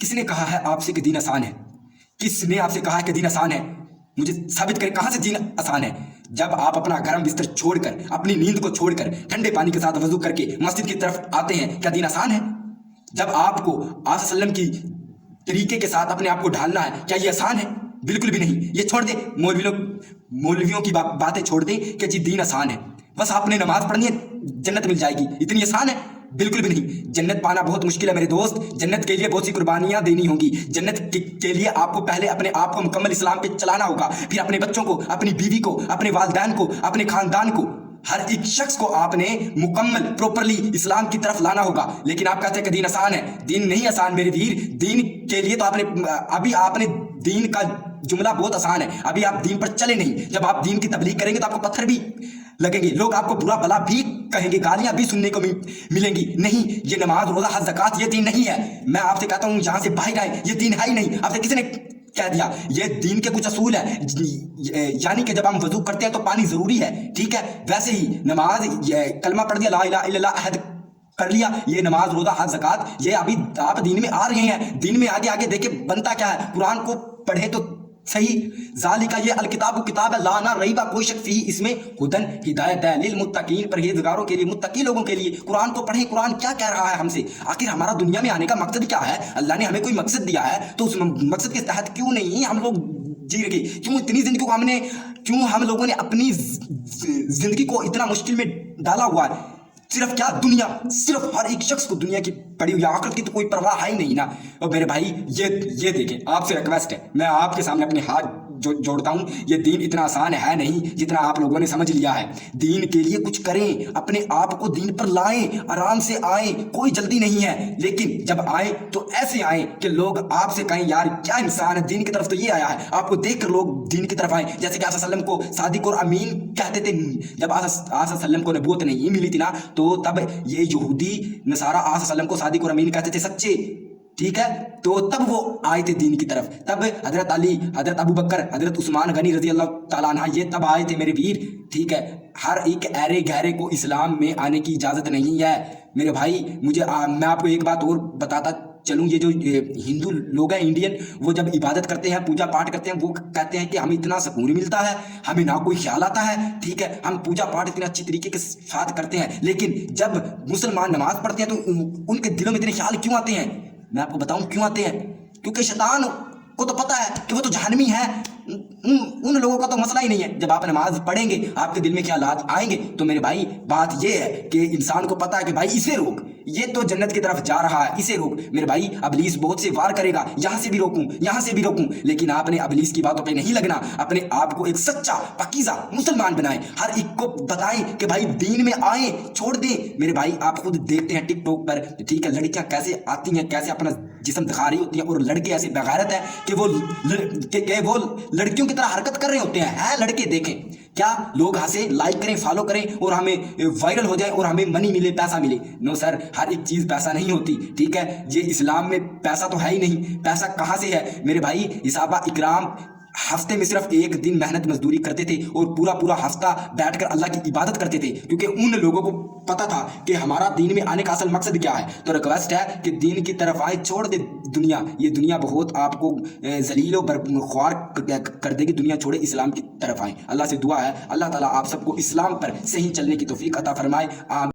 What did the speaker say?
کس نے کہا ہے آپ سے کہ دین آسان ہے؟ کس نے آپ سے کہا ہے کہ دین آسان ہے؟ مجھے ثابت کریں کہاں سے دین آسان ہے؟ جب آپ اپنا گرم بستر چھوڑ کر، اپنی نیند کو چھوڑ کر، ٹھنڈے پانی کے ساتھ وضو کر کے مسجد کی طرف آتے ہیں، کیا دین آسان ہے؟ جب آپ کو آس وسلم کی طریقے کے ساتھ اپنے آپ کو ڈھالنا ہے، کیا یہ آسان ہے؟ بالکل بھی نہیں۔ یہ چھوڑ دیں، مولویوں کی باتیں چھوڑ دیں کہ جی دین آسان ہے، بس آپ نے نماز پڑھنی ہے جنت مل جائے گی، اتنی آسان ہے؟ بالکل بھی نہیں۔ جنت پانا بہت مشکل ہے میرے دوست، جنت کے لیے بہت سی قربانیاں دینی ہوں گی۔ جنت کے لیے آپ کو پہلے اپنے آپ کو مکمل اسلام پہ چلانا ہوگا، پھر اپنے بچوں کو، اپنی بیوی کو، اپنے والدین کو، اپنے خاندان کو، ہر ایک شخص کو آپ نے مکمل پروپرلی اسلام کی طرف لانا ہوگا۔ لیکن آپ کہتے ہیں کہ دین آسان ہے، دین نہیں آسان میرے ویر۔ دین کے لیے تو آپ نے دین کا جملہ بہت آسان ہے، ابھی آپ دین پر چلے نہیں۔ جب آپ دین کی تبلیغ کریں گے تو آپ کو پتھر بھی لگیں گے، لوگ آپ کو برا بلا بھی کہیں گے، گالیاں بھی سننے کو ملیں گی۔ نہیں، یہ نماز روزہ حج زکات یہ دین نہیں ہے۔ میں آپ سے کہتا ہوں یہاں سے باہر آئے، یہ دین ہے ہی نہیں۔ آپ سے کسی نے کہہ دیا یہ دین کے کچھ اصول ہیں، یعنی کہ جب ہم وضو کرتے ہیں تو پانی ضروری ہے، ٹھیک ہے؟ ویسے ہی نماز، کلمہ پڑھ دیا لا الہ الا اللہ، عہد کر لیا، یہ نماز روزہ حج زکات یہ ابھی آپ دین میں آ رہے ہیں۔ دین میں آگے دیکھیں بنتا کیا ہے، قرآن کو پڑھے تو صحیح۔ ذالک یہ الکتاب کتاب ہے لا نہ ریبہ کوئی شک فیہ، اس میں ہدن ہدایت ہے للمتقین، پرہیزگاروں کے لیے، متقی لوگوں کے لیے۔ قرآن کو پڑھیں، قرآن کیا کہہ رہا ہے ہم سے؟ آخر ہمارا دنیا میں آنے کا مقصد کیا ہے؟ اللہ نے ہمیں کوئی مقصد دیا ہے تو اس مقصد کے تحت کیوں نہیں ہم لوگ جی رہے؟ کیوں اتنی زندگی کو ہم لوگوں نے اپنی زندگی کو اتنا مشکل میں ڈالا ہوا ہے؟ صرف کیا دنیا، صرف ہر ایک شخص کو دنیا کی پڑی ہوئی، آخرت کی تو کوئی پرواہ ہے ہی نہیں نا۔ اور میرے بھائی یہ دیکھیں، آپ سے ریکویسٹ ہے، میں آپ کے سامنے اپنے ہاتھ جوڑتا ہوں، یہ دین اتنا آسان ہے نہیں جتنا آپ لوگوں نے سمجھ لیا ہے۔ دین کے لیے کچھ کریں، اپنے آپ کو دین پر لائیں، آرام سے آئیں، کوئی جلدی نہیں ہے، لیکن جب آئیں تو ایسے آئیں کہ لوگ آپ سے کہیں یار کیا انسان ہے، دین کی طرف تو یہ آیا ہے۔ آپ کو دیکھ کر لوگ دین کی طرف آئیں، جیسے کہ آس وسلم کو صادق اور امین کہتے تھے۔ جب آس وسلم کو نبوت نہیں ملی تھی نا، تو تب یہ یہودی نصارہ آس وسلم کو صادق اور امین کہتے تھے، سچے، ٹھیک ہے؟ تو تب وہ آئے تھے دین کی طرف، تب حضرت علی، حضرت ابو بکر، حضرت عثمان غنی رضی اللہ تعالیٰ عنہ یہ تب آئے تھے میرے ویر، ٹھیک ہے؟ ہر ایک ایرے گہرے کو اسلام میں آنے کی اجازت نہیں ہے میرے بھائی۔ میں آپ کو ایک بات اور بتاتا چلوں، یہ جو ہندو لوگ ہیں انڈین، وہ جب عبادت کرتے ہیں، پوجا پاٹ کرتے ہیں، وہ کہتے ہیں کہ ہمیں اتنا سکون ملتا ہے، ہمیں نہ کوئی خیال آتا ہے، ٹھیک ہے؟ ہم پوجا پاٹ اتنے اچھی طریقے کے ساتھ کرتے ہیں، لیکن جب مسلمان نماز پڑھتے ہیں تو ان کے دلوں میں اتنے خیال کیوں آتے ہیں؟ میں آپ کو بتاؤں کیوں آتے ہیں، کیونکہ شیطان کو تو پتہ ہے کہ وہ تو جہنمی ہے، ان لوگوں کا تو مسئلہ ہی نہیں ہے۔ جب آپ نماز پڑھیں گے، آپ کے دل میں خیالات آئیں گے، تو میرے بھائی بات یہ ہے کہ انسان کو پتہ ہے کہ بھائی اسے روک، یہ تو جنت کی طرف جا رہا ہے، اسے روک۔ میرے بھائی ابلیس بہت سے وار کرے گا، یہاں سے بھی روکوں، یہاں سے بھی روکوں، لیکن آپ نے ابلیس کی باتوں پہ نہیں لگنا، اپنے آپ کو ایک سچا پاکیزہ مسلمان بنائیں، ہر ایک کو بتائیں کہ بھائی دین میں آئیں، چھوڑ دیں۔ میرے بھائی آپ خود دیکھتے ہیں ٹک ٹاک پر، ٹھیک ہے، لڑکیاں کیسے آتی ہیں، کیسے اپنا جسم دکھا رہی ہوتی ہیں، اور لڑکے ایسے بغیرت ہیں کہ وہ لڑکیوں کی طرح حرکت کر رہے ہوتے ہیں لڑکے دیکھیں کیا لوگ ہنسیں، لائک کریں، فالو کریں اور ہمیں وائرل ہو جائے اور ہمیں منی ملے، پیسہ ملے۔ نو سر، ہر ایک چیز پیسہ نہیں ہوتی، ٹھیک ہے؟ یہ اسلام میں پیسہ تو ہے ہی نہیں، پیسہ کہاں سے ہے میرے بھائی؟ صحابہ اکرام ہفتے میں صرف ایک دن محنت مزدوری کرتے تھے اور پورا ہفتہ بیٹھ کر اللہ کی عبادت کرتے تھے، کیونکہ ان لوگوں کو پتا تھا کہ ہمارا دین میں آنے کا اصل مقصد کیا ہے۔ تو ریکویسٹ ہے کہ دین کی طرف آئے، چھوڑ دے دنیا، یہ دنیا بہت آپ کو ذلیل و خوار کر دے گی، دنیا چھوڑے، اسلام کی طرف آئیں۔ اللہ سے دعا ہے اللہ تعالیٰ آپ سب کو اسلام پر صحیح چلنے کی توفیق عطا فرمائے، آمین۔